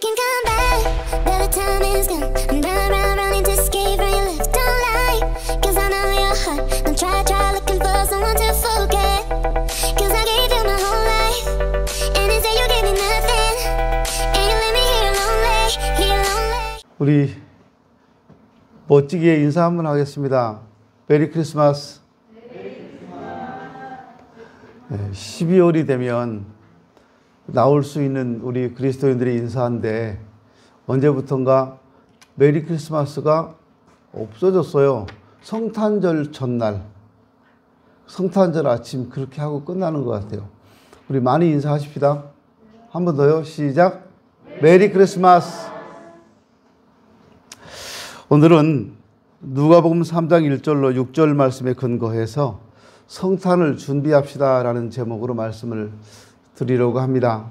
can come back, but the time is gone. I'm round, running to escape from your lips. Don't lie, cause I know your heart. Don't try looking for someone to forget. Cause I gave you my whole life, and instead you gave me nothing. And you leave me here lonely. 우리 멋지게 인사 한번 하겠습니다. 메리 크리스마스. 12월이 되면 나올 수 있는 우리 그리스도인들의 인사인데 언제부턴가 메리 크리스마스가 없어졌어요. 성탄절 전날, 성탄절 아침 그렇게 하고 끝나는 것 같아요. 우리 많이 인사하십시다. 한 번 더요. 시작. 메리 크리스마스. 오늘은 누가복음 3장 1절로 6절 말씀에 근거해서 성탄을 준비합시다 라는 제목으로 말씀을 드리려고 합니다.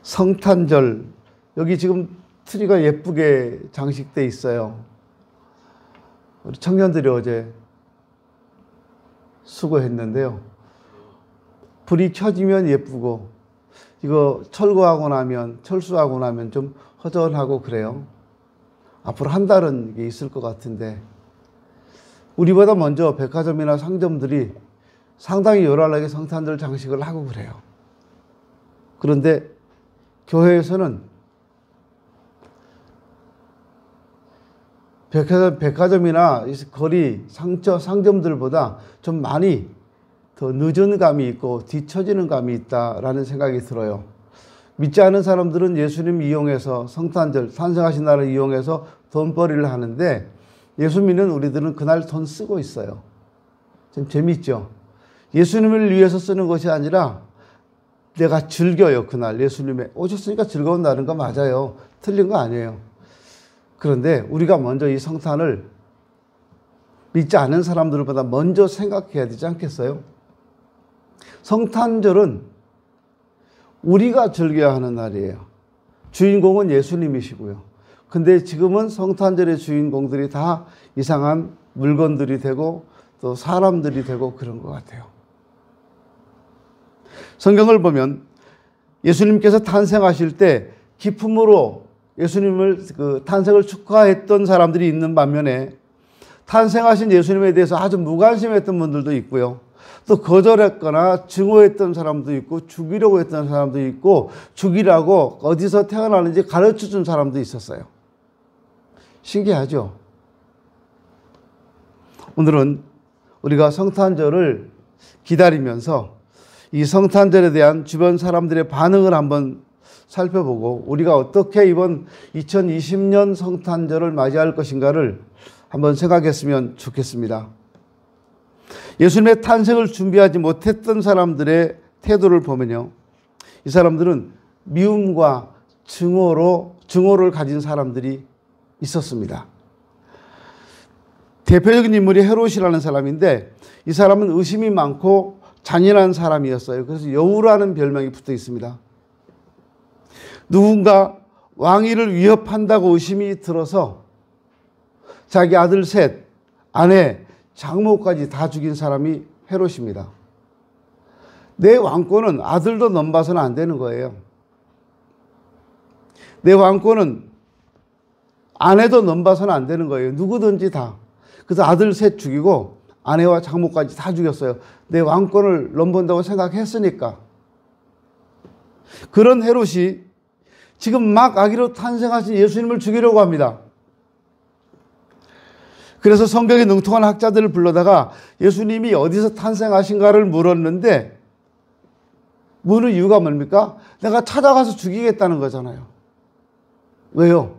성탄절, 여기 지금 트리가 예쁘게 장식되어 있어요. 우리 청년들이 어제 수고했는데요. 불이 켜지면 예쁘고 이거 철수하고 나면 좀 허전하고 그래요. 앞으로 한 달은 이게 있을 것 같은데 우리보다 먼저 백화점이나 상점들이 상당히 요란하게 성탄절 장식을 하고 그래요. 그런데 교회에서는 백화점이나 거리 상점들보다 좀 많이 더 늦은 감이 있고 뒤처지는 감이 있다라는 생각이 들어요. 믿지 않은 사람들은 예수님 이용해서 성탄절, 탄생하신 날을 이용해서 돈벌이를 하는데 예수 믿는 우리들은 그날 돈 쓰고 있어요. 좀 재밌죠? 예수님을 위해서 쓰는 것이 아니라 내가 즐겨요. 그날 예수님의 오셨으니까 즐거운 날인 거 맞아요. 틀린 거 아니에요. 그런데 우리가 먼저 이 성탄을 믿지 않은 사람들보다 먼저 생각해야 되지 않겠어요? 성탄절은 우리가 즐겨야 하는 날이에요. 주인공은 예수님이시고요. 근데 지금은 성탄절의 주인공들이 다 이상한 물건들이 되고 또 사람들이 되고 그런 것 같아요. 성경을 보면 예수님께서 탄생하실 때 기쁨으로 예수님을 탄생을 축하했던 사람들이 있는 반면에 탄생하신 예수님에 대해서 아주 무관심했던 분들도 있고요. 또 거절했거나 증오했던 사람도 있고 죽이려고 했던 사람도 있고 죽이라고 어디서 태어나는지 가르쳐준 사람도 있었어요. 신기하죠? 오늘은 우리가 성탄절을 기다리면서 이 성탄절에 대한 주변 사람들의 반응을 한번 살펴보고 우리가 어떻게 이번 2020년 성탄절을 맞이할 것인가를 한번 생각했으면 좋겠습니다. 예수님의 탄생을 준비하지 못했던 사람들의 태도를 보면요. 이 사람들은 미움과 증오를 가진 사람들이 있었습니다. 대표적인 인물이 헤롯이라는 사람인데 이 사람은 의심이 많고 잔인한 사람이었어요. 그래서 여우라는 별명이 붙어 있습니다. 누군가 왕위를 위협한다고 의심이 들어서 자기 아들 셋, 아내, 장모까지 다 죽인 사람이 헤롯입니다. 내 왕권은 아들도 넘봐서는 안 되는 거예요. 내 왕권은 아내도 넘봐서는 안 되는 거예요. 누구든지 다. 그래서 아들 셋 죽이고 아내와 장모까지 다 죽였어요. 내 왕권을 넘본다고 생각했으니까. 그런 헤롯이 지금 막 아기로 탄생하신 예수님을 죽이려고 합니다. 그래서 성경에 능통한 학자들을 불러다가 예수님이 어디서 탄생하신가를 물었는데 묻는 이유가 뭡니까? 내가 찾아가서 죽이겠다는 거잖아요. 왜요?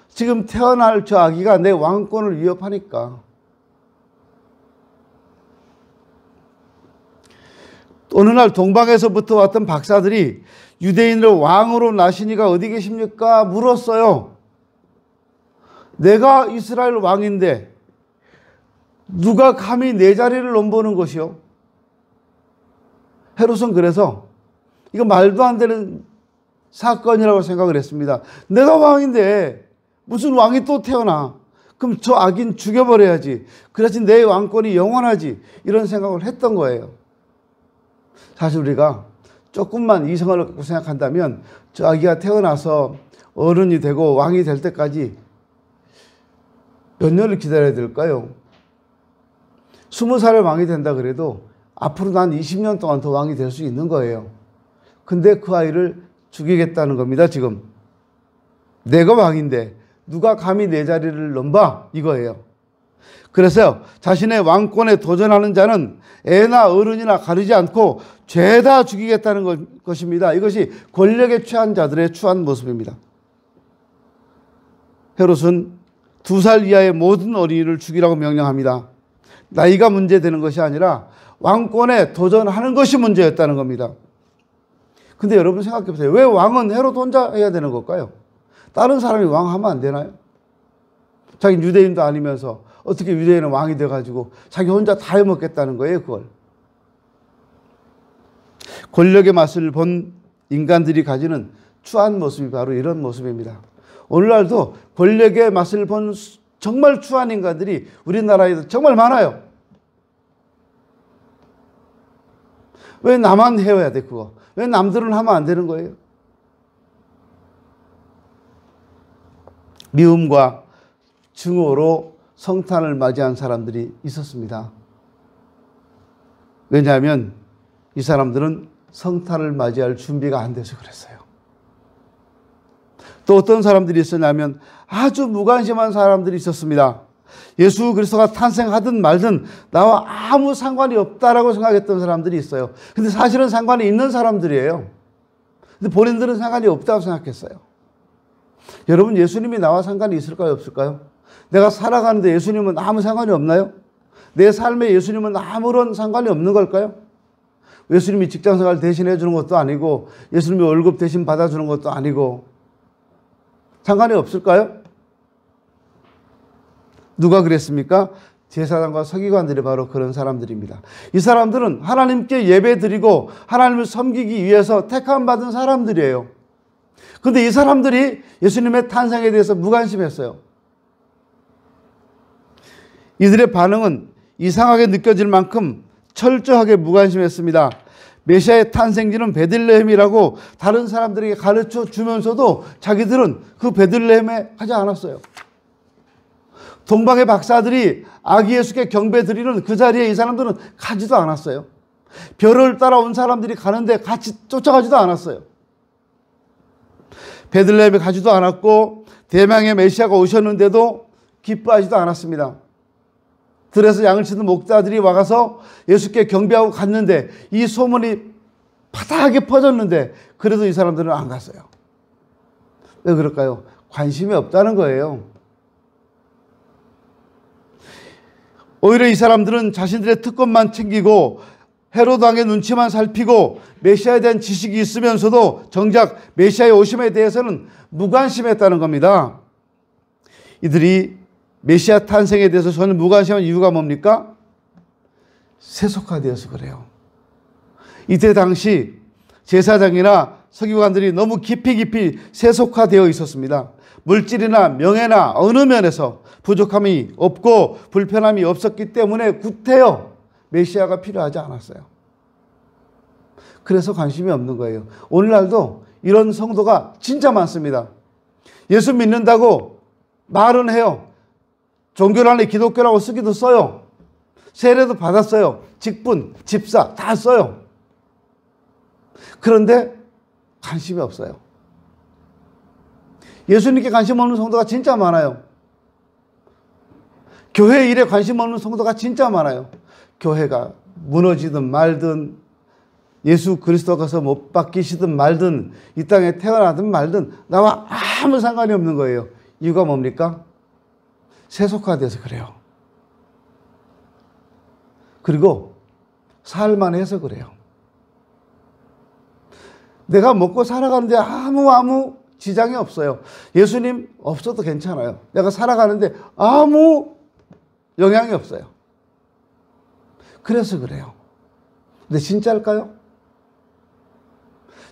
지금 태어날 저 아기가 내 왕권을 위협하니까. 어느 날 동방에서부터 왔던 박사들이 유대인을 왕으로 나시니가 어디 계십니까? 물었어요. 내가 이스라엘 왕인데 누가 감히 내 자리를 넘보는 것이요? 헤롯은 그래서 이거 말도 안 되는 사건이라고 생각을 했습니다. 내가 왕인데 무슨 왕이 또 태어나? 그럼 저 악인 죽여버려야지. 그래야지 내 왕권이 영원하지. 이런 생각을 했던 거예요. 사실 우리가 조금만 이성을 갖고 생각한다면 저 아기가 태어나서 어른이 되고 왕이 될 때까지 몇 년을 기다려야 될까요? 20살에 왕이 된다 그래도 앞으로 난 20년 동안 더 왕이 될 수 있는 거예요. 근데 그 아이를 죽이겠다는 겁니다, 지금. 내가 왕인데 누가 감히 내 자리를 넘봐? 이거예요. 그래서 자신의 왕권에 도전하는 자는 애나 어른이나 가리지 않고 죄다 죽이겠다는 것입니다. 이것이 권력에 취한 자들의 추한 모습입니다. 헤롯은 2살 이하의 모든 어린이를 죽이라고 명령합니다. 나이가 문제되는 것이 아니라 왕권에 도전하는 것이 문제였다는 겁니다. 근데 여러분 생각해 보세요. 왜 왕은 헤롯 혼자 해야 되는 걸까요? 다른 사람이 왕하면 안 되나요? 자기 유대인도 아니면서 어떻게 유대인은 왕이 돼가지고 자기 혼자 다 해먹겠다는 거예요, 그걸. 권력의 맛을 본 인간들이 가지는 추한 모습이 바로 이런 모습입니다. 오늘날도 권력의 맛을 본 정말 추한 인간들이 우리나라에도 정말 많아요. 왜 나만 해야 돼, 그거? 왜 남들은 하면 안 되는 거예요? 미움과 증오로 성탄을 맞이한 사람들이 있었습니다. 왜냐하면 이 사람들은 성탄을 맞이할 준비가 안 돼서 그랬어요. 또 어떤 사람들이 있었냐면 아주 무관심한 사람들이 있었습니다. 예수 그리스도가 탄생하든 말든 나와 아무 상관이 없다라고 생각했던 사람들이 있어요. 근데 사실은 상관이 있는 사람들이에요. 근데 본인들은 상관이 없다고 생각했어요. 여러분, 예수님이 나와 상관이 있을까요, 없을까요? 내가 살아가는데 예수님은 아무 상관이 없나요? 내 삶에 예수님은 아무런 상관이 없는 걸까요? 예수님이 직장생활 대신해 주는 것도 아니고 예수님이 월급 대신 받아주는 것도 아니고 상관이 없을까요? 누가 그랬습니까? 제사장과 서기관들이 바로 그런 사람들입니다. 이 사람들은 하나님께 예배드리고 하나님을 섬기기 위해서 택함받은 사람들이에요. 그런데 이 사람들이 예수님의 탄생에 대해서 무관심했어요. 이들의 반응은 이상하게 느껴질 만큼 철저하게 무관심했습니다. 메시아의 탄생지는 베들레헴이라고 다른 사람들에게 가르쳐 주면서도 자기들은 그 베들레헴에 가지 않았어요. 동방의 박사들이 아기 예수께 경배 드리는 그 자리에 이 사람들은 가지도 않았어요. 별을 따라온 사람들이 가는데 같이 쫓아가지도 않았어요. 베들레헴에 가지도 않았고 대망의 메시아가 오셨는데도 기뻐하지도 않았습니다. 들에서 양을 치는 목자들이 와가서 예수께 경배하고 갔는데 이 소문이 파다하게 퍼졌는데 그래도 이 사람들은 안 갔어요. 왜 그럴까요? 관심이 없다는 거예요. 오히려 이 사람들은 자신들의 특권만 챙기고 헤롯 왕의 눈치만 살피고 메시아에 대한 지식이 있으면서도 정작 메시아의 오심에 대해서는 무관심했다는 겁니다. 이들이 메시아 탄생에 대해서 전혀 무관심한 이유가 뭡니까? 세속화되어서 그래요. 이때 당시 제사장이나 서기관들이 너무 깊이 세속화되어 있었습니다. 물질이나 명예나 어느 면에서 부족함이 없고 불편함이 없었기 때문에 구태여 메시아가 필요하지 않았어요. 그래서 관심이 없는 거예요. 오늘날도 이런 성도가 진짜 많습니다. 예수 믿는다고 말은 해요. 종교란에 기독교라고 쓰기도 써요. 세례도 받았어요. 직분, 집사 다 써요. 그런데 관심이 없어요. 예수님께 관심 없는 성도가 진짜 많아요. 교회 일에 관심 없는 성도가 진짜 많아요. 교회가 무너지든 말든 예수 그리스도께서 못 박히시든 말든 이 땅에 태어나든 말든 나와 아무 상관이 없는 거예요. 이유가 뭡니까? 세속화돼서 그래요. 그리고 살만해서 그래요. 내가 먹고 살아가는데 아무 지장이 없어요. 예수님 없어도 괜찮아요. 내가 살아가는데 아무 영향이 없어요. 그래서 그래요. 근데 진짜일까요?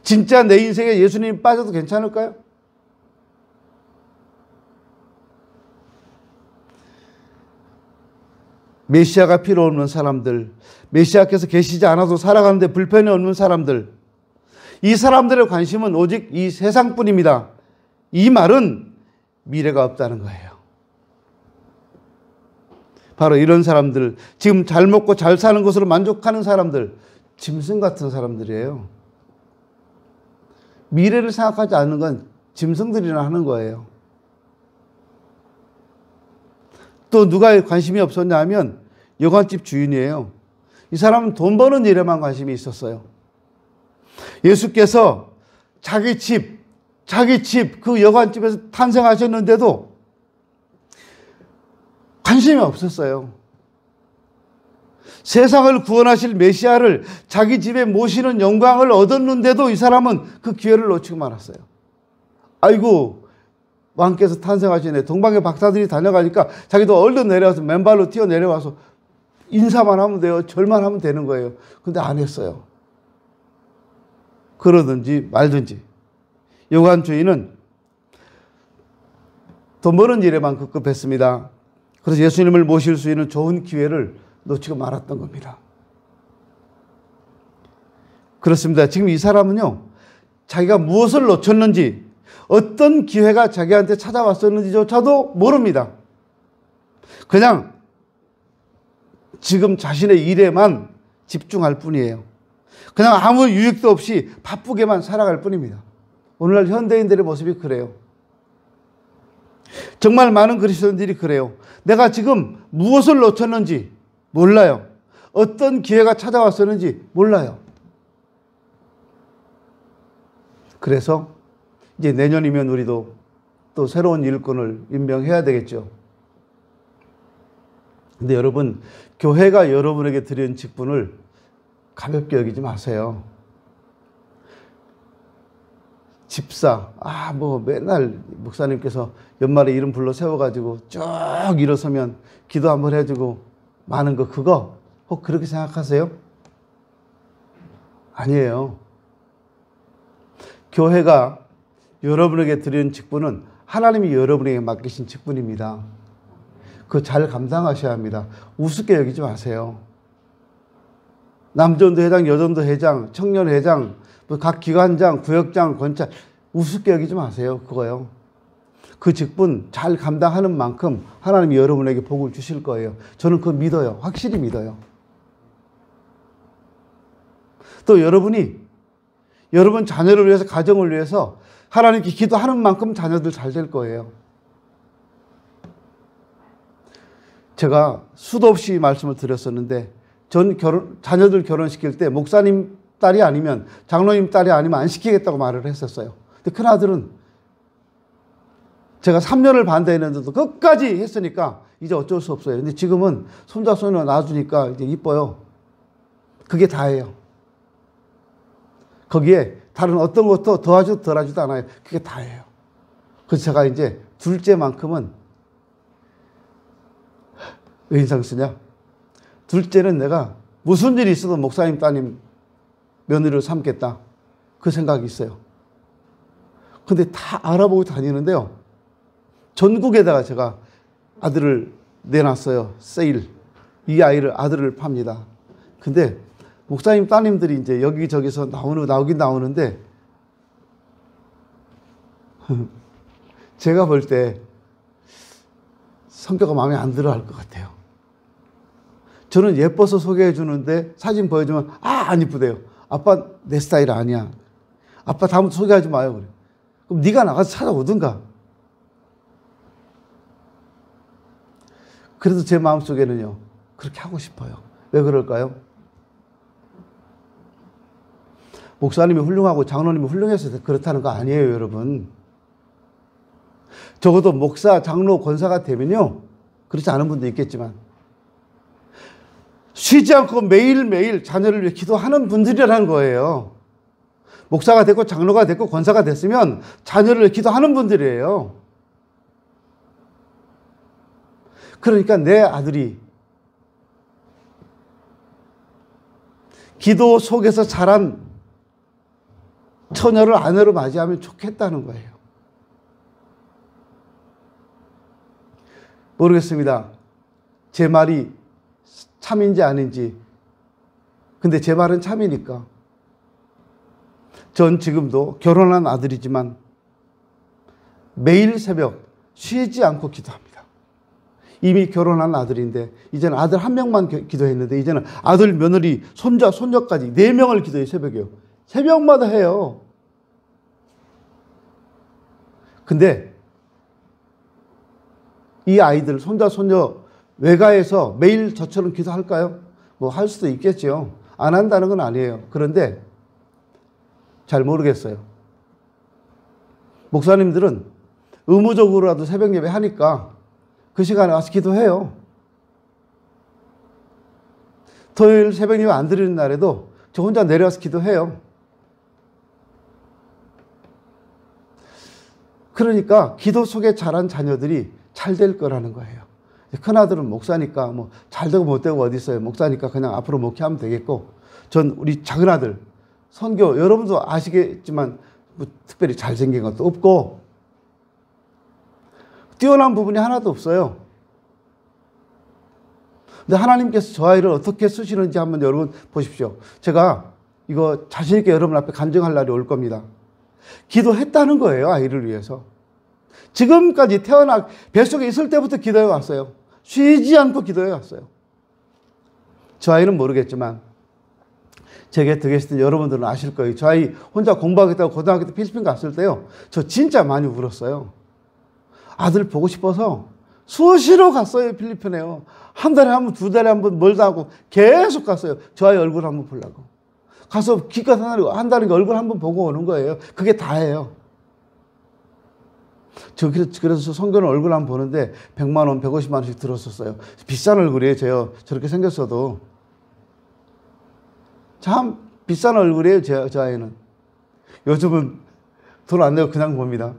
진짜 내 인생에 예수님이 빠져도 괜찮을까요? 메시아가 필요 없는 사람들, 메시아께서 계시지 않아도 살아가는데 불편이 없는 사람들, 이 사람들의 관심은 오직 이 세상뿐입니다. 이 말은 미래가 없다는 거예요. 바로 이런 사람들, 지금 잘 먹고 잘 사는 것으로 만족하는 사람들, 짐승 같은 사람들이에요. 미래를 생각하지 않는 건 짐승들이나 하는 거예요. 또 누가 관심이 없었냐 하면 여관집 주인이에요. 이 사람은 돈 버는 일에만 관심이 있었어요. 예수께서 자기 집, 그 여관집에서 탄생하셨는데도 관심이 없었어요. 세상을 구원하실 메시아를 자기 집에 모시는 영광을 얻었는데도 이 사람은 그 기회를 놓치고 말았어요. 아이고, 왕께서 탄생하시네. 동방의 박사들이 다녀가니까 자기도 얼른 내려와서 맨발로 뛰어 내려와서 인사만 하면 돼요. 절만 하면 되는 거예요. 근데 안 했어요. 그러든지 말든지. 여관 주인은 돈 버는 일에만 급급했습니다. 그래서 예수님을 모실 수 있는 좋은 기회를 놓치고 말았던 겁니다. 그렇습니다. 지금 이 사람은요, 자기가 무엇을 놓쳤는지, 어떤 기회가 자기한테 찾아왔었는지조차도 모릅니다. 그냥 지금 자신의 일에만 집중할 뿐이에요. 그냥 아무 유익도 없이 바쁘게만 살아갈 뿐입니다. 오늘날 현대인들의 모습이 그래요. 정말 많은 그리스도인들이 그래요. 내가 지금 무엇을 놓쳤는지 몰라요. 어떤 기회가 찾아왔었는지 몰라요. 그래서 이제 내년이면 우리도 또 새로운 일꾼을 임명해야 되겠죠. 근데 여러분, 교회가 여러분에게 드린 직분을 가볍게 여기지 마세요. 집사, 맨날 목사님께서 연말에 이름 불러 세워가지고 쭉 일어서면 기도 한번 해주고 많은 거, 그거 혹 그렇게 생각하세요? 아니에요. 교회가 여러분에게 드린 직분은 하나님이 여러분에게 맡기신 직분입니다. 그거 잘 감당하셔야 합니다. 우습게 여기지 마세요. 남전도 회장, 여전도 회장, 청년회장, 각 기관장, 구역장, 권찰, 우습게 여기지 마세요. 그거요. 그 직분 잘 감당하는 만큼 하나님이 여러분에게 복을 주실 거예요. 저는 그거 믿어요. 확실히 믿어요. 또 여러분이 여러분 자녀를 위해서, 가정을 위해서 하나님께 기도하는 만큼 자녀들 잘 될 거예요. 제가 수도 없이 말씀을 드렸었는데, 전 자녀들 결혼시킬 때 목사님 딸이 아니면, 장로님 딸이 아니면 안 시키겠다고 말을 했었어요. 근데 큰아들은 제가 3년을 반대했는데도 끝까지 했으니까 이제 어쩔 수 없어요. 근데 지금은 손자, 손녀 낳아주니까 이제 이뻐요. 그게 다예요. 거기에 다른 어떤 것도 더하지도 덜하지도 않아요. 그게 다예요. 그래서 제가 이제 둘째만큼은, 왜 인상 쓰냐? 둘째는 내가 무슨 일이 있어도 목사님 따님 며느리를 삼겠다, 그 생각이 있어요. 근데 다 알아보고 다니는데요, 전국에다가 제가 아들을 내놨어요. 세일. 이 아이를, 아들을 팝니다. 근데 목사님 따님들이 이제 여기저기서 나오긴 나오는데, 제가 볼 때 성격가 마음에 안 들어 할 것 같아요. 저는 예뻐서 소개해 주는데 사진 보여주면 안 이쁘대요. 아빠 내 스타일 아니야. 아빠 다음부터 소개하지 마요. 그래. 그럼 네가 나가서 찾아오든가. 그래도 제 마음속에는요, 그렇게 하고 싶어요. 왜 그럴까요? 목사님이 훌륭하고 장로님이 훌륭해서 그렇다는 거 아니에요, 여러분. 적어도 목사, 장로, 권사가 되면요, 그렇지 않은 분도 있겠지만 쉬지 않고 매일매일 자녀를 위해 기도하는 분들이라는 거예요. 목사가 됐고 장로가 됐고 권사가 됐으면 자녀를 위해 기도하는 분들이에요. 그러니까 내 아들이 기도 속에서 자란 처녀를 아내로 맞이하면 좋겠다는 거예요. 모르겠습니다. 제 말이 참인지 아닌지. 근데 제 말은 참이니까. 전 지금도 결혼한 아들이지만 매일 새벽 쉬지 않고 기도합니다. 이미 결혼한 아들인데 이제는 아들 한 명만 기도했는데 이제는 아들, 며느리, 손자, 손녀까지 4명을 기도해요. 새벽에요. 새벽마다 해요. 근데 이 아이들, 손자, 손녀 외가에서 매일 저처럼 기도할까요? 뭐 할 수도 있겠죠. 안 한다는 건 아니에요. 그런데 잘 모르겠어요. 목사님들은 의무적으로라도 새벽 예배 하니까 그 시간에 와서 기도해요. 토요일 새벽 예배 안 드리는 날에도 저 혼자 내려와서 기도해요. 그러니까 기도 속에 자란 자녀들이 잘 될 거라는 거예요. 큰아들은 목사니까 뭐 잘 되고 못 되고 어디 있어요. 목사니까 그냥 앞으로 목회하면 되겠고, 전 우리 작은아들 선교, 여러분도 아시겠지만 뭐 특별히 잘생긴 것도 없고 뛰어난 부분이 하나도 없어요. 근데 하나님께서 저 아이를 어떻게 쓰시는지 한번 여러분 보십시오. 제가 이거 자신 있게 여러분 앞에 간증할 날이 올 겁니다. 기도했다는 거예요. 아이를 위해서. 지금까지 태어나 뱃속에 있을 때부터 기도해 왔어요. 쉬지 않고 기도해 왔어요. 저 아이는 모르겠지만 제 곁에 계실 때 여러분들은 아실 거예요. 저 아이 혼자 공부하겠다고 고등학교 때 필리핀 갔을 때요, 저 진짜 많이 울었어요. 아들 보고 싶어서 수시로 갔어요. 필리핀에요. 한 달에 한 번, 2달에 한 번 멀다 하고 계속 갔어요. 저 아이 얼굴 한번 보려고. 가서 기껏 한다는 게 얼굴 한번 보고 오는 거예요. 그게 다예요. 그래서 선교는 얼굴 한번 보는데 100만 원, 150만 원씩 들었었어요. 비싼 얼굴이에요. 제가 저렇게 생겼어도. 참 비싼 얼굴이에요. 저 아이는. 요즘은 돈 안 내고 그냥 봅니다.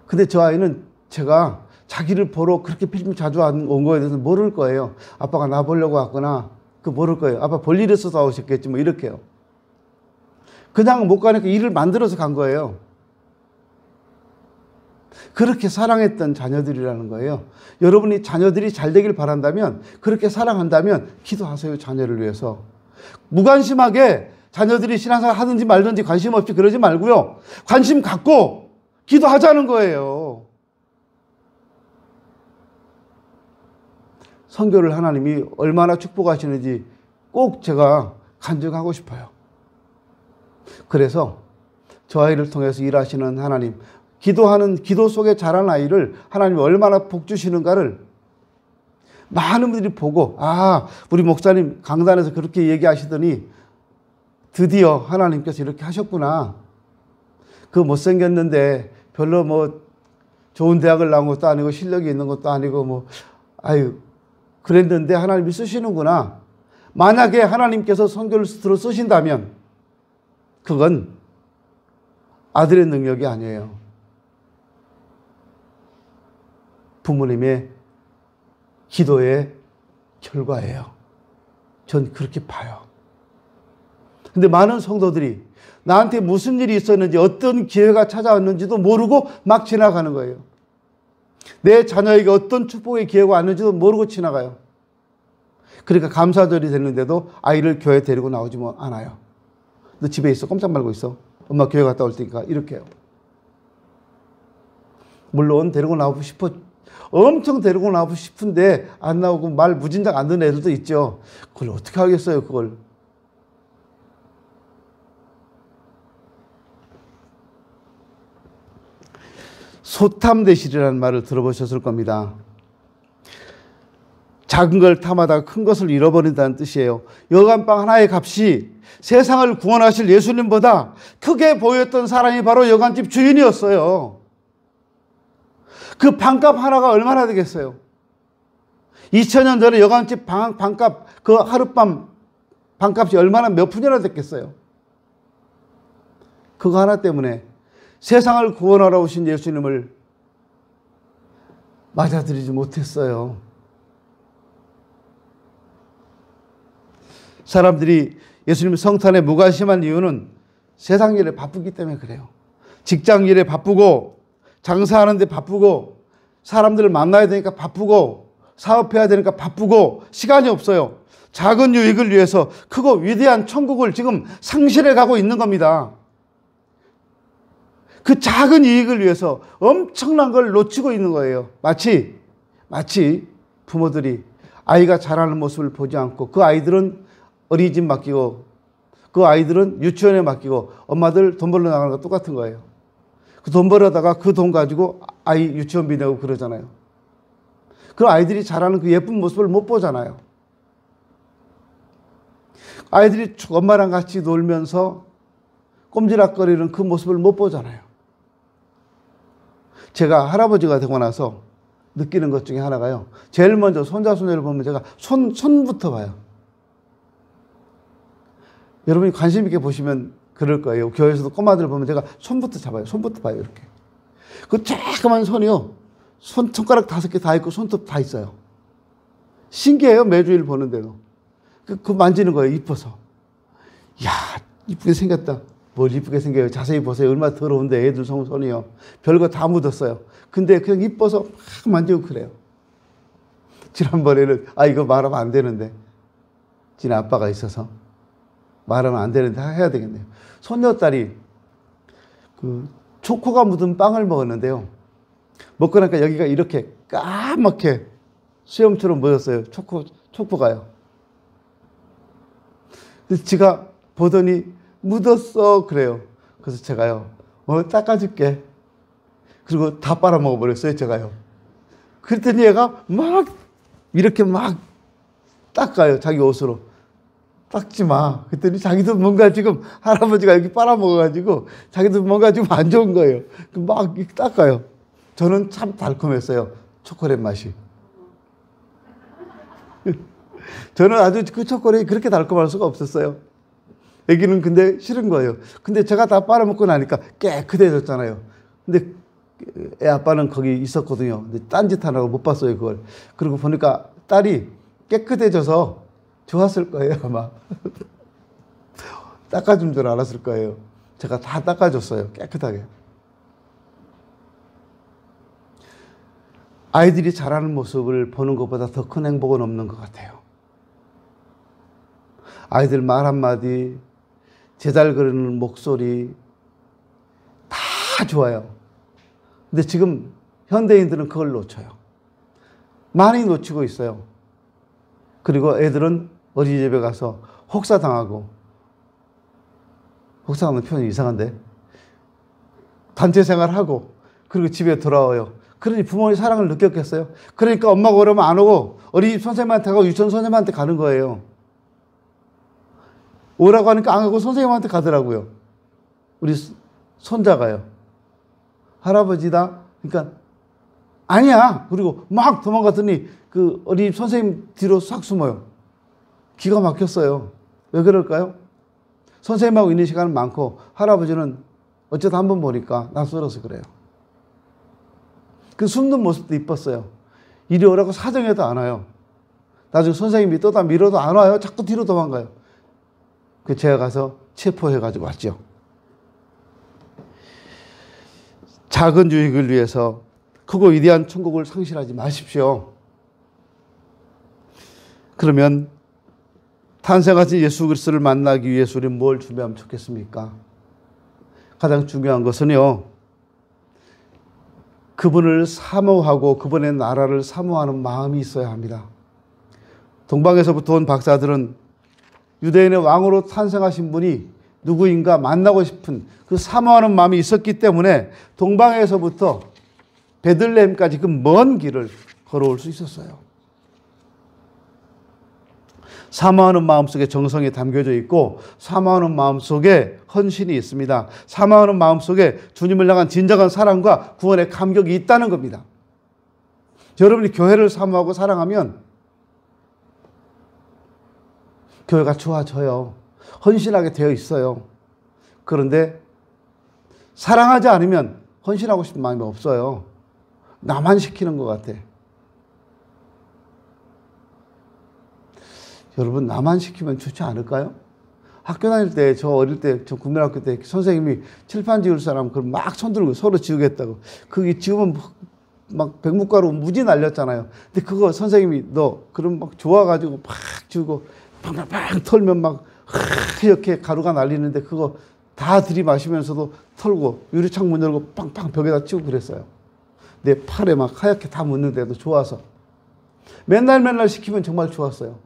근데 저 아이는 제가 자기를 보러 그렇게 필리핀 자주 온 거에 대해서 모를 거예요. 아빠가 나 보려고 왔구나. 그 모를 거예요. 아빠 볼 일 있어서 오셨겠지 뭐 이렇게요. 그냥 못 가니까 일을 만들어서 간 거예요. 그렇게 사랑했던 자녀들이라는 거예요. 여러분이 자녀들이 잘 되길 바란다면, 그렇게 사랑한다면 기도하세요. 자녀를 위해서. 무관심하게 자녀들이 신앙생활 하든지 말든지 관심 없이 그러지 말고요. 관심 갖고 기도하자는 거예요. 선교를 하나님이 얼마나 축복하시는지 꼭 제가 간증하고 싶어요. 그래서 저 아이를 통해서 일하시는 하나님, 기도 속에 자란 아이를 하나님이 얼마나 복 주시는가를 많은 분들이 보고, 아, 우리 목사님 강단에서 그렇게 얘기하시더니 드디어 하나님께서 이렇게 하셨구나. 그 못생겼는데 별로 뭐 좋은 대학을 나온 것도 아니고 실력이 있는 것도 아니고 뭐 아유 그랬는데 하나님이 쓰시는구나. 만약에 하나님께서 선교를 들어 쓰신다면 그건 아들의 능력이 아니에요. 부모님의 기도의 결과예요. 전 그렇게 봐요. 근데 많은 성도들이 나한테 무슨 일이 있었는지, 어떤 기회가 찾아왔는지도 모르고 막 지나가는 거예요. 내 자녀에게 어떤 축복의 기회가 왔는지도 모르고 지나가요. 그러니까 감사절이 됐는데도 아이를 교회 데리고 나오지 않아요. 너 집에 있어. 꼼짝 말고 있어. 엄마 교회 갔다 올 테니까. 이렇게 해요. 물론 데리고 나오고 싶어. 엄청 데리고 나오고 싶은데 안 나오고 말 무진장 안 듣는 애들도 있죠. 그걸 어떻게 하겠어요, 그걸. 소탐대실이라는 말을 들어보셨을 겁니다. 작은 걸 탐하다가 큰 것을 잃어버린다는 뜻이에요. 여간빵 하나의 값이 세상을 구원하실 예수님보다 크게 보였던 사람이 바로 여간집 주인이었어요. 그 방값 하나가 얼마나 되겠어요? 2000년 전에 여간집 방값, 그 하룻밤 방값이 얼마나 몇 푼이나 됐겠어요? 그거 하나 때문에 세상을 구원하러 오신 예수님을 맞아들이지 못했어요. 사람들이 예수님 성탄에 무관심한 이유는 세상 일에 바쁘기 때문에 그래요. 직장 일에 바쁘고, 장사하는 데 바쁘고, 사람들을 만나야 되니까 바쁘고, 사업해야 되니까 바쁘고, 시간이 없어요. 작은 유익을 위해서 크고 위대한 천국을 지금 상실해 가고 있는 겁니다. 그 작은 이익을 위해서 엄청난 걸 놓치고 있는 거예요. 마치 부모들이 아이가 자라는 모습을 보지 않고 그 아이들은 어린이집 맡기고 그 아이들은 유치원에 맡기고 엄마들 돈 벌러 나가는 거 똑같은 거예요. 그 돈 벌어다가 그 돈 가지고 아이 유치원비 내고 그러잖아요. 그 아이들이 자라는 그 예쁜 모습을 못 보잖아요. 아이들이 엄마랑 같이 놀면서 꼼지락거리는 그 모습을 못 보잖아요. 제가 할아버지가 되고 나서 느끼는 것 중에 하나가요. 제일 먼저 손자, 손녀를 보면 제가 손부터 봐요. 여러분이 관심 있게 보시면 그럴 거예요. 교회에서도 꼬마들 보면 제가 손부터 잡아요. 손부터 봐요. 이렇게. 그 조그만 손이요. 손가락 5개 다 있고 손톱 다 있어요. 신기해요. 매주일 보는데도. 그 만지는 거예요. 이뻐서. 이야, 이쁘게 생겼다. 뭘 이쁘게 생겨요. 자세히 보세요. 얼마나 더러운데 애들 손이요. 별거 다 묻었어요. 근데 그냥 이뻐서 막 만지고 그래요. 지난번에는 이거 말하면 안 되는데 지네 아빠가 있어서 말하면 안 되는데 해야 되겠네요. 손녀딸이 그 초코가 묻은 빵을 먹었는데요. 먹고 나니까 여기가 이렇게 까맣게 수염처럼 묻었어요. 초코가요. 그래서 지가 보더니 묻었어 그래요. 그래서 제가요. 닦아줄게. 그리고 다 빨아먹어버렸어요. 제가요. 그랬더니 얘가 막 이렇게 막 닦아요. 자기 옷으로. 닦지 마. 그랬더니 자기도 뭔가 지금 할아버지가 여기 빨아먹어가지고 자기도 뭔가 좀 안 좋은 거예요. 막 닦아요. 저는 참 달콤했어요. 초콜릿 맛이. 저는 아주 그 초콜릿이 그렇게 달콤할 수가 없었어요. 애기는 근데 싫은 거예요. 근데 제가 다 빨아먹고 나니까 깨끗해졌잖아요. 근데 애 아빠는 거기 있었거든요. 근데 딴짓 하라고 못 봤어요, 그걸. 그리고 보니까 딸이 깨끗해져서 좋았을 거예요, 아마. 닦아준 줄 알았을 거예요. 제가 다 닦아줬어요, 깨끗하게. 아이들이 자라는 모습을 보는 것보다 더 큰 행복은 없는 것 같아요. 아이들 말 한마디, 제잘 그리는 목소리, 다 좋아요. 근데 지금 현대인들은 그걸 놓쳐요. 많이 놓치고 있어요. 그리고 애들은 어린이집에 가서 혹사당하고, 혹사하는 표현이 이상한데, 단체 생활하고, 그리고 집에 돌아와요. 그러니 부모의 사랑을 느꼈겠어요? 그러니까 엄마가 오라면 안 오고, 어린이집 선생님한테 가고, 유치원 선생님한테 가는 거예요. 오라고 하니까 안 가고 선생님한테 가더라고요. 우리 손자가요. 할아버지다. 그러니까 아니야. 그리고 막 도망갔더니 그 어린이집 선생님 뒤로 싹 숨어요. 기가 막혔어요. 왜 그럴까요? 선생님하고 있는 시간은 많고 할아버지는 어쩌다 한번 보니까 낯설어서 그래요. 그 숨는 모습도 이뻤어요. 이리 오라고 사정해도 안 와요. 나중에 선생님이 또다 밀어도 안 와요. 자꾸 뒤로 도망가요. 그 제가 가서 체포해가지고 왔죠. 작은 유익을 위해서 크고 위대한 천국을 상실하지 마십시오. 그러면 탄생하신 예수 그리스도를 만나기 위해서 우리는 뭘 준비하면 좋겠습니까? 가장 중요한 것은요, 그분을 사모하고 그분의 나라를 사모하는 마음이 있어야 합니다. 동방에서부터 온 박사들은 유대인의 왕으로 탄생하신 분이 누구인가 만나고 싶은 그 사모하는 마음이 있었기 때문에 동방에서부터 베들레헴까지 그 먼 길을 걸어올 수 있었어요. 사모하는 마음 속에 정성이 담겨져 있고 사모하는 마음 속에 헌신이 있습니다. 사모하는 마음 속에 주님을 향한 진정한 사랑과 구원의 감격이 있다는 겁니다. 여러분이 교회를 사모하고 사랑하면 교회가 좋아져요. 헌신하게 되어 있어요. 그런데 사랑하지 않으면 헌신하고 싶은 마음이 없어요. 나만 시키는 것 같아. 여러분, 나만 시키면 좋지 않을까요? 학교 다닐 때, 저 어릴 때, 저 국민학교 때 선생님이 칠판 지을 사람 그럼 막 손들고 서로 지우겠다고. 그게 지우면 막 백묵가루 무지 날렸잖아요. 근데 그거 선생님이 너 그럼 막 좋아가지고 막 주고 팡팡팡 털면 막 이렇게 가루가 날리는데 그거 다 들이마시면서도 털고 유리창 문 열고 빵빵 벽에다 치고 그랬어요. 내 팔에 막 하얗게 다 묻는데도 좋아서. 맨날 시키면 정말 좋았어요.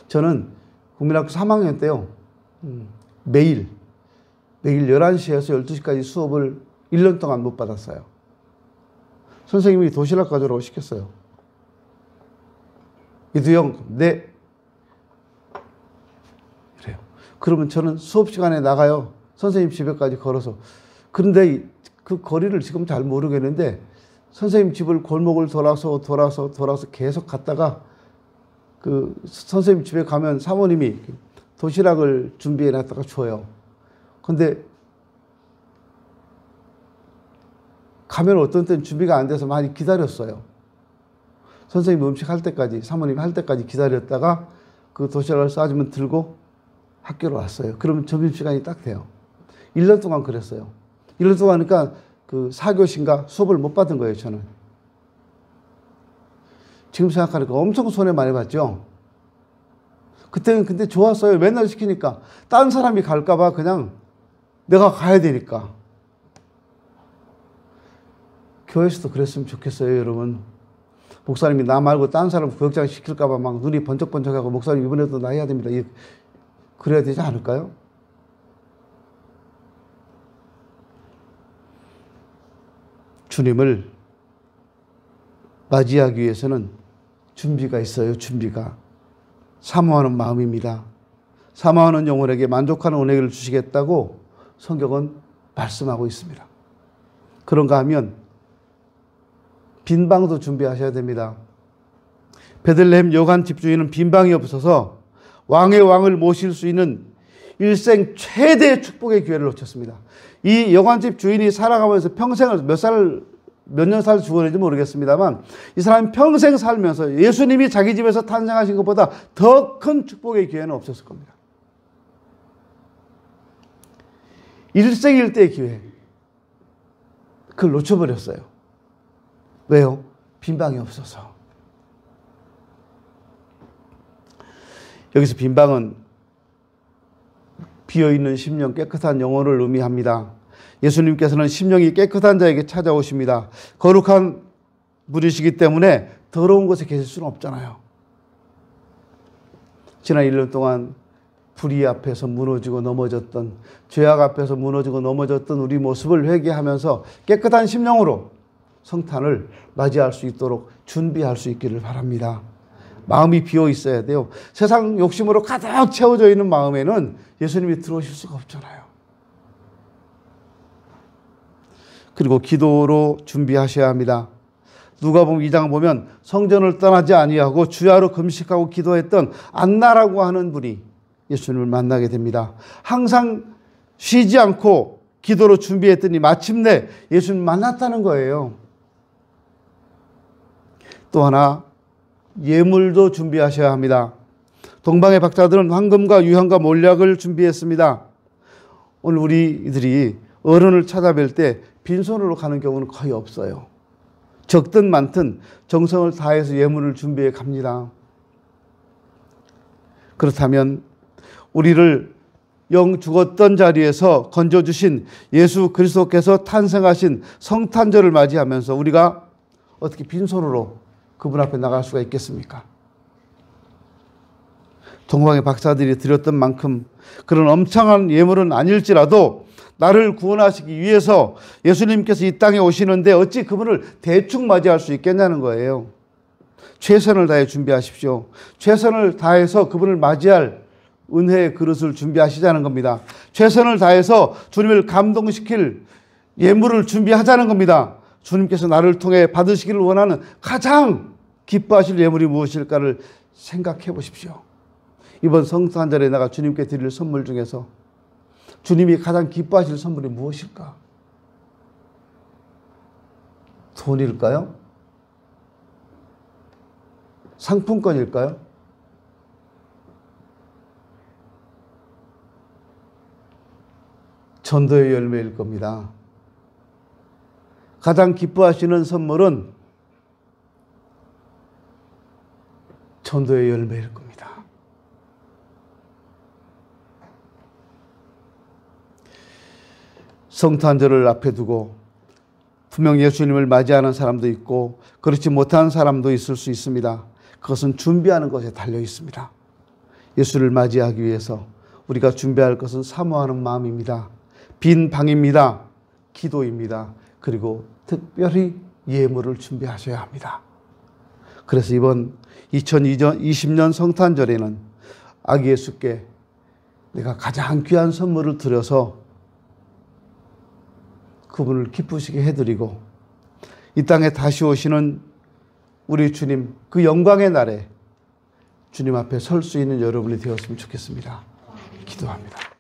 저는 국민학교 3학년 때요. 매일 11시에서 12시까지 수업을 1년 동안 못 받았어요. 선생님이 도시락 가져오라고 시켰어요. 이두영, 네. 그래요. 그러면 저는 수업 시간에 나가요. 선생님 집에까지 걸어서. 그런데 그 거리를 지금 잘 모르겠는데 선생님 집을 골목을 돌아서 계속 갔다가 그 선생님 집에 가면 사모님이 도시락을 준비해 놨다가 줘요. 근데 가면 어떤 때는 준비가 안 돼서 많이 기다렸어요. 선생님 음식 할 때까지, 사모님 할 때까지 기다렸다가 그 도시락을 싸주면 들고 학교로 왔어요. 그러면 점심시간이 딱 돼요. 1년 동안 그랬어요. 1년 동안 하니까 그 4교시인가 수업을 못 받은 거예요, 저는. 지금 생각하니까 엄청 손해 많이 봤죠. 그때는 근데 좋았어요. 맨날 시키니까. 다른 사람이 갈까봐 그냥 내가 가야 되니까. 교회에서도 그랬으면 좋겠어요, 여러분. 목사님이 나 말고 다른 사람 구역장 시킬까봐 막 눈이 번쩍번쩍하고 목사님 이번에도 나 해야 됩니다. 그래야 되지 않을까요? 주님을 맞이하기 위해서는 준비가 있어요. 준비가. 사모하는 마음입니다. 사모하는 영혼에게 만족하는 은혜를 주시겠다고 성경은 말씀하고 있습니다. 그런가 하면 빈 방도 준비하셔야 됩니다. 베들레헴 여관 집주인은 빈 방이 없어서 왕의 왕을 모실 수 있는 일생 최대의 축복의 기회를 놓쳤습니다. 이 여관집 주인이 살아가면서 평생을 몇 년 살 죽었는지 모르겠습니다만 이 사람이 평생 살면서 예수님이 자기 집에서 탄생하신 것보다 더 큰 축복의 기회는 없었을 겁니다. 일생일대의 기회. 그걸 놓쳐버렸어요. 왜요? 빈 방이 없어서. 여기서 빈 방은 비어있는 심령, 깨끗한 영혼을 의미합니다. 예수님께서는 심령이 깨끗한 자에게 찾아오십니다. 거룩한 분이시기 때문에 더러운 곳에 계실 수는 없잖아요. 지난 1년 동안 불의 앞에서 무너지고 넘어졌던, 죄악 앞에서 무너지고 넘어졌던 우리 모습을 회개하면서 깨끗한 심령으로 성탄을 맞이할 수 있도록 준비할 수 있기를 바랍니다. 마음이 비어 있어야 돼요. 세상 욕심으로 가득 채워져 있는 마음에는 예수님이 들어오실 수가 없잖아요. 그리고 기도로 준비하셔야 합니다. 누가복음 2장 보면 성전을 떠나지 아니하고 주야로 금식하고 기도했던 안나라고 하는 분이 예수님을 만나게 됩니다. 항상 쉬지 않고 기도로 준비했더니 마침내 예수님을 만났다는 거예요. 또 하나 예물도 준비하셔야 합니다. 동방의 박사들은 황금과 유향과 몰약을 준비했습니다. 오늘 우리들이 어른을 찾아뵐 때 빈손으로 가는 경우는 거의 없어요. 적든 많든 정성을 다해서 예물을 준비해 갑니다. 그렇다면 우리를 영 죽었던 자리에서 건져주신 예수 그리스도께서 탄생하신 성탄절을 맞이하면서 우리가 어떻게 빈손으로 그분 앞에 나갈 수가 있겠습니까? 동방의 박사들이 드렸던 만큼 그런 엄청난 예물은 아닐지라도 나를 구원하시기 위해서 예수님께서 이 땅에 오시는데 어찌 그분을 대충 맞이할 수 있겠냐는 거예요. 최선을 다해 준비하십시오. 최선을 다해서 그분을 맞이할 은혜의 그릇을 준비하시자는 겁니다. 최선을 다해서 주님을 감동시킬 예물을 준비하자는 겁니다. 주님께서 나를 통해 받으시기를 원하는 가장 기뻐하실 예물이 무엇일까를 생각해 보십시오. 이번 성탄절에 내가 주님께 드릴 선물 중에서 주님이 가장 기뻐하실 선물이 무엇일까? 돈일까요? 상품권일까요? 전도의 열매일 겁니다. 가장 기뻐하시는 선물은 전도의 열매일 겁니다. 성탄절을 앞에 두고 분명 예수님을 맞이하는 사람도 있고 그렇지 못한 사람도 있을 수 있습니다. 그것은 준비하는 것에 달려 있습니다. 예수를 맞이하기 위해서 우리가 준비할 것은 사모하는 마음입니다. 빈 방입니다. 기도입니다. 그리고 특별히 예물을 준비하셔야 합니다. 그래서 이번 2020년 성탄절에는 아기 예수께 내가 가장 귀한 선물을 드려서 그분을 기쁘시게 해드리고 이 땅에 다시 오시는 우리 주님 그 영광의 날에 주님 앞에 설 수 있는 여러분이 되었으면 좋겠습니다. 기도합니다.